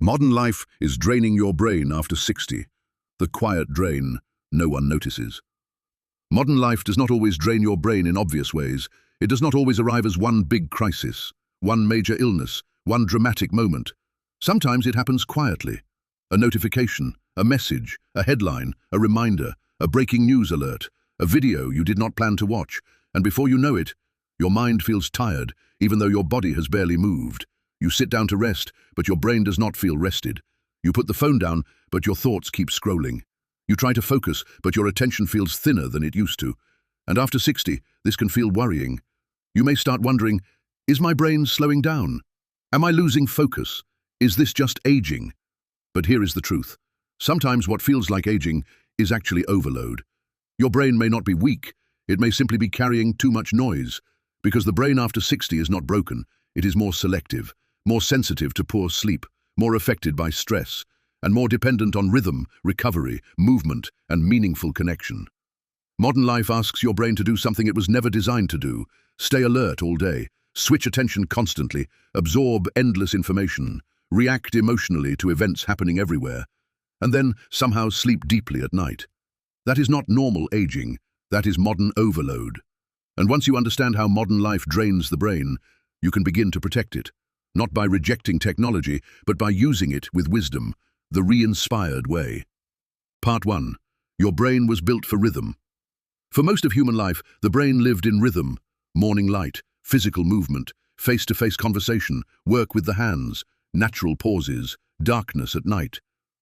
Modern life is draining your brain after 60. The quiet drain no one notices. Modern life does not always drain your brain in obvious ways. It does not always arrive as one big crisis, one major illness, one dramatic moment. Sometimes it happens quietly. A notification, a message, a headline, a reminder, a breaking news alert, a video you did not plan to watch, and before you know it, your mind feels tired, even though your body has barely moved. You sit down to rest, but your brain does not feel rested. You put the phone down, but your thoughts keep scrolling. You try to focus, but your attention feels thinner than it used to. And after 60, this can feel worrying. You may start wondering, is my brain slowing down? Am I losing focus? Is this just aging? But here is the truth. Sometimes what feels like aging is actually overload. Your brain may not be weak, it may simply be carrying too much noise. Because the brain after 60 is not broken, it is more selective, more sensitive to poor sleep, more affected by stress, and more dependent on rhythm, recovery, movement, and meaningful connection. Modern life asks your brain to do something it was never designed to do. Stay alert all day, switch attention constantly, absorb endless information, react emotionally to events happening everywhere, and then somehow sleep deeply at night. That is not normal aging, that is modern overload. And once you understand how modern life drains the brain, you can begin to protect it, not by rejecting technology, but by using it with wisdom, the ReInspired Way. Part 1. Your brain was built for rhythm. For most of human life, the brain lived in rhythm: morning light, physical movement, face-to-face conversation, work with the hands, natural pauses, darkness at night.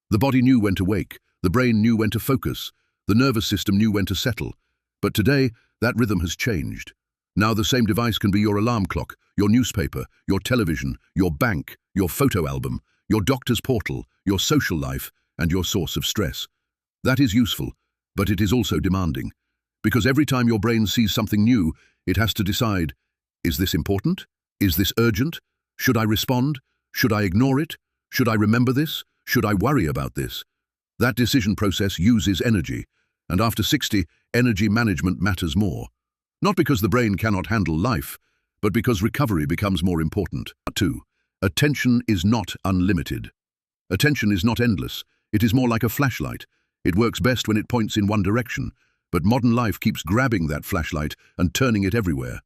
The body knew when to wake, the brain knew when to focus, the nervous system knew when to settle. But today, that rhythm has changed. Now the same device can be your alarm clock, your newspaper, your television, your bank, your photo album, your doctor's portal, your social life, and your source of stress. That is useful, but it is also demanding. Because every time your brain sees something new, it has to decide, is this important? Is this urgent? Should I respond? Should I ignore it? Should I remember this? Should I worry about this? That decision process uses energy, and after 60, energy management matters more. Not because the brain cannot handle life, but because recovery becomes more important. 2. Attention is not unlimited. Attention is not endless. It is more like a flashlight. It works best when it points in one direction, but modern life keeps grabbing that flashlight and turning it everywhere.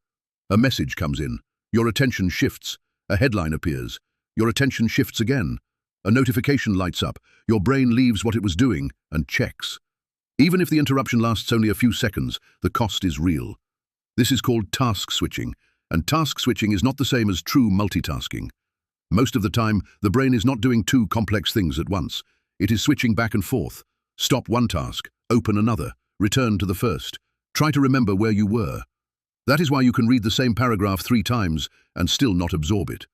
A message comes in. Your attention shifts. A headline appears. Your attention shifts again. A notification lights up. Your brain leaves what it was doing and checks. Even if the interruption lasts only a few seconds, the cost is real. This is called task switching, and task switching is not the same as true multitasking. Most of the time, the brain is not doing two complex things at once. It is switching back and forth. Stop one task, open another, return to the first. Try to remember where you were. That is why you can read the same paragraph 3 times and still not absorb it.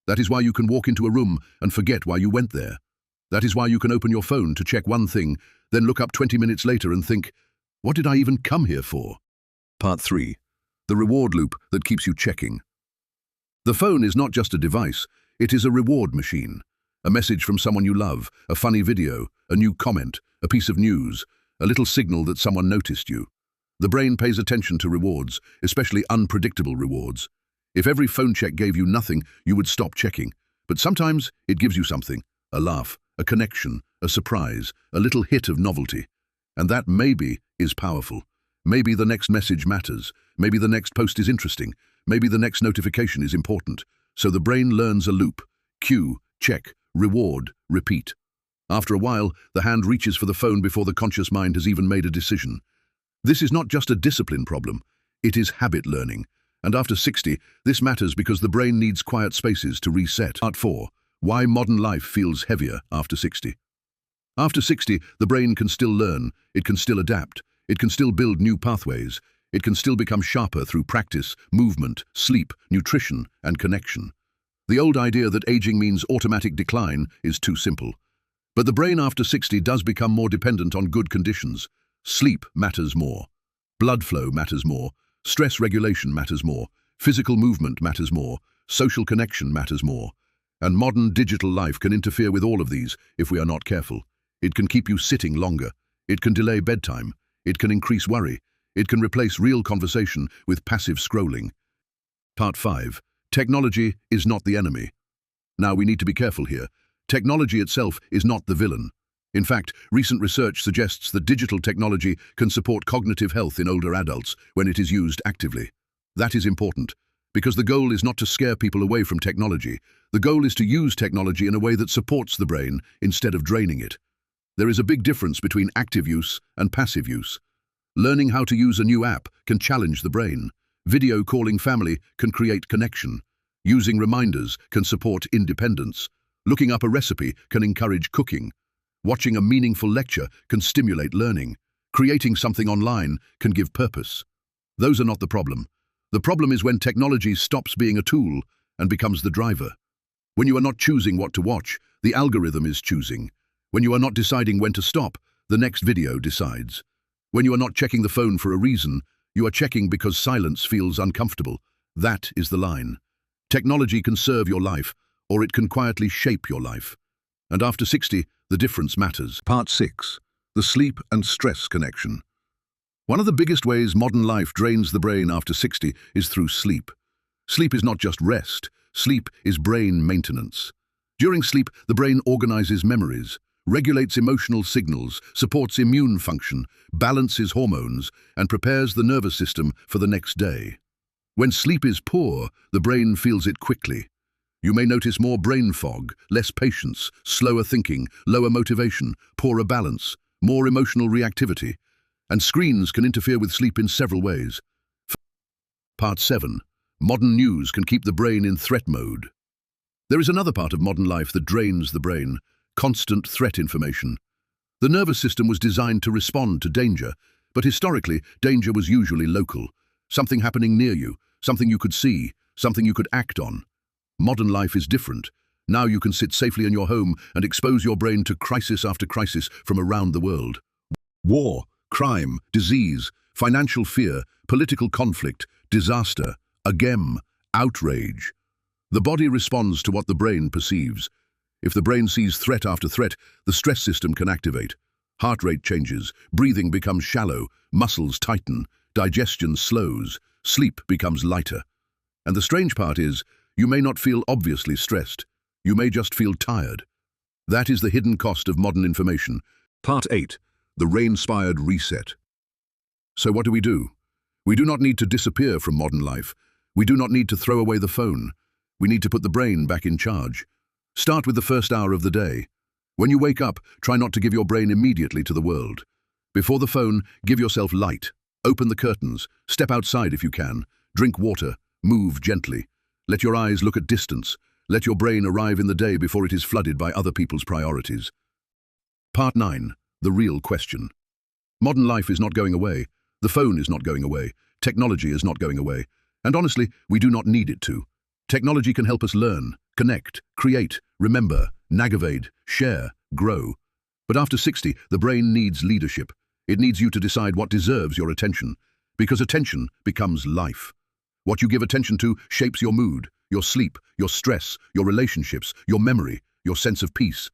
That is why you can walk into a room and forget why you went there. That is why you can open your phone to check one thing, then look up 20 minutes later and think, what did I even come here for? Part 3. The reward loop that keeps you checking. The phone is not just a device, it is a reward machine. A message from someone you love, a funny video, a new comment, a piece of news, a little signal that someone noticed you. The brain pays attention to rewards, especially unpredictable rewards. If every phone check gave you nothing, you would stop checking. But sometimes it gives you something, a laugh, a connection, a surprise, a little hit of novelty. And that maybe is powerful. Maybe the next message matters. Maybe the next post is interesting. Maybe the next notification is important. So the brain learns a loop. Cue, check, reward, repeat. After a while, the hand reaches for the phone before the conscious mind has even made a decision. This is not just a discipline problem. It is habit learning. And after 60, this matters because the brain needs quiet spaces to reset. Part 4. Why modern life feels heavier after 60. After 60, the brain can still learn, it can still adapt, it can still build new pathways, it can still become sharper through practice, movement, sleep, nutrition, and connection. The old idea that aging means automatic decline is too simple. But the brain after 60 does become more dependent on good conditions. Sleep matters more. Blood flow matters more. Stress regulation matters more. Physical movement matters more. Social connection matters more. And modern digital life can interfere with all of these if we are not careful. It can keep you sitting longer. It can delay bedtime. It can increase worry. It can replace real conversation with passive scrolling. Part 5. Technology is not the enemy. Now we need to be careful here. Technology itself is not the villain. In fact, recent research suggests that digital technology can support cognitive health in older adults when it is used actively. That is important, because the goal is not to scare people away from technology. The goal is to use technology in a way that supports the brain instead of draining it. There is a big difference between active use and passive use. Learning how to use a new app can challenge the brain. Video calling family can create connection. Using reminders can support independence. Looking up a recipe can encourage cooking. Watching a meaningful lecture can stimulate learning. Creating something online can give purpose. Those are not the problem. The problem is when technology stops being a tool and becomes the driver. When you are not choosing what to watch, the algorithm is choosing. When you are not deciding when to stop, the next video decides. When you are not checking the phone for a reason, you are checking because silence feels uncomfortable. That is the line. Technology can serve your life, or it can quietly shape your life. And after 60, the difference matters. Part 6. The sleep and stress connection. One of the biggest ways modern life drains the brain after 60 is through sleep. Sleep is not just rest. Sleep is brain maintenance. During sleep, the brain organizes memories, regulates emotional signals, supports immune function, balances hormones, and prepares the nervous system for the next day. When sleep is poor, the brain feels it quickly. You may notice more brain fog, less patience, slower thinking, lower motivation, poorer balance, more emotional reactivity. And screens can interfere with sleep in several ways. Part 7. Modern news can keep the brain in threat mode. There is another part of modern life that drains the brain: constant threat information. The nervous system was designed to respond to danger, but historically, danger was usually local. Something happening near you, something you could see, something you could act on. Modern life is different. Now you can sit safely in your home and expose your brain to crisis after crisis from around the world. War, crime, disease, financial fear, political conflict, disaster, agem, outrage. The body responds to what the brain perceives. If the brain sees threat after threat, the stress system can activate. Heart rate changes, breathing becomes shallow, muscles tighten, digestion slows, sleep becomes lighter. And the strange part is, you may not feel obviously stressed. You may just feel tired. That is the hidden cost of modern information. Part 8. The ReInspired Reset. So what do? We do not need to disappear from modern life. We do not need to throw away the phone. We need to put the brain back in charge. Start with the first hour of the day. When you wake up, try not to give your brain immediately to the world. Before the phone, give yourself light. Open the curtains, step outside if you can, drink water, move gently. Let your eyes look at distance. Let your brain arrive in the day before it is flooded by other people's priorities. Part 9. The real question. Modern life is not going away. The phone is not going away. Technology is not going away. And honestly, we do not need it to. Technology can help us learn, connect, create, remember, navigate, share, grow. But after 60, the brain needs leadership. It needs you to decide what deserves your attention, because attention becomes life. What you give attention to shapes your mood, your sleep, your stress, your relationships, your memory, your sense of peace.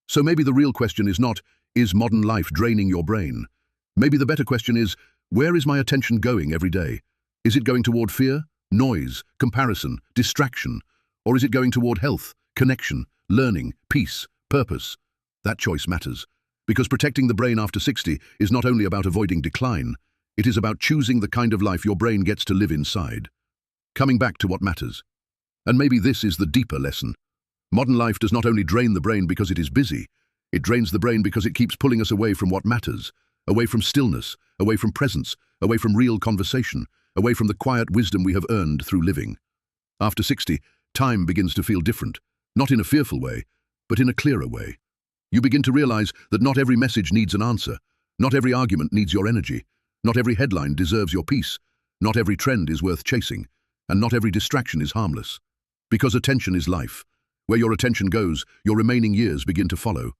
So maybe the real question is not, is modern life draining your brain? Maybe the better question is, where is my attention going every day? Is it going toward fear, noise, comparison, distraction? Or is it going toward health, connection, learning, peace, purpose? That choice matters. Because protecting the brain after 60 is not only about avoiding decline, it is about choosing the kind of life your brain gets to live inside. Coming back to what matters. And maybe this is the deeper lesson. Modern life does not only drain the brain because it is busy, it drains the brain because it keeps pulling us away from what matters, away from stillness, away from presence, away from real conversation, away from the quiet wisdom we have earned through living. After 60, time begins to feel different, not in a fearful way, but in a clearer way. You begin to realize that not every message needs an answer, not every argument needs your energy, not every headline deserves your peace, not every trend is worth chasing, and not every distraction is harmless. Because attention is life. Where your attention goes, your remaining years begin to follow.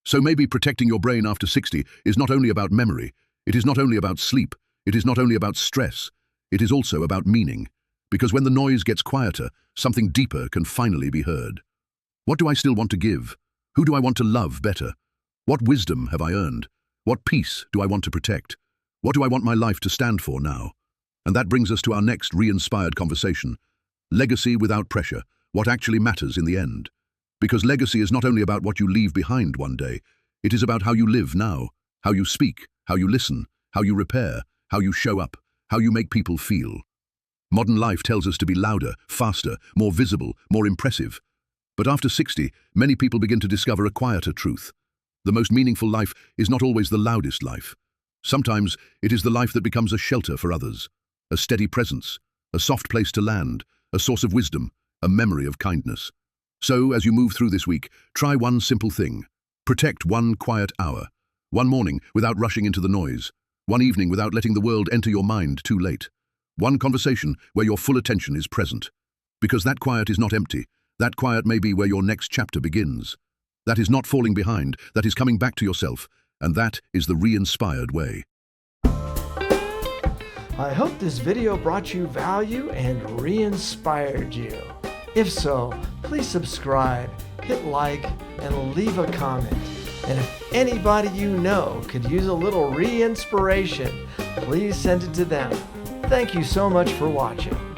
So maybe protecting your brain after 60 is not only about memory, it is not only about sleep, it is not only about stress, it is also about meaning. Because when the noise gets quieter, something deeper can finally be heard. What do I still want to give? Who do I want to love better? What wisdom have I earned? What peace do I want to protect? What do I want my life to stand for now? And that brings us to our next ReInspired conversation. Legacy without pressure, what actually matters in the end. Because legacy is not only about what you leave behind one day, it is about how you live now, how you speak, how you listen, how you repair, how you show up, how you make people feel. Modern life tells us to be louder, faster, more visible, more impressive. But after 60, many people begin to discover a quieter truth. The most meaningful life is not always the loudest life. Sometimes it is the life that becomes a shelter for others, a steady presence, a soft place to land, a source of wisdom, a memory of kindness. So, as you move through this week, try one simple thing. Protect one quiet hour. One morning without rushing into the noise. One evening without letting the world enter your mind too late. One conversation where your full attention is present. Because that quiet is not empty. That quiet may be where your next chapter begins. That is not falling behind. That is coming back to yourself. And that is the ReInspired Way. I hope this video brought you value and re-inspired you. If so, please subscribe, hit like, and leave a comment. And if anybody you know could use a little re-inspiration, please send it to them. Thank you so much for watching.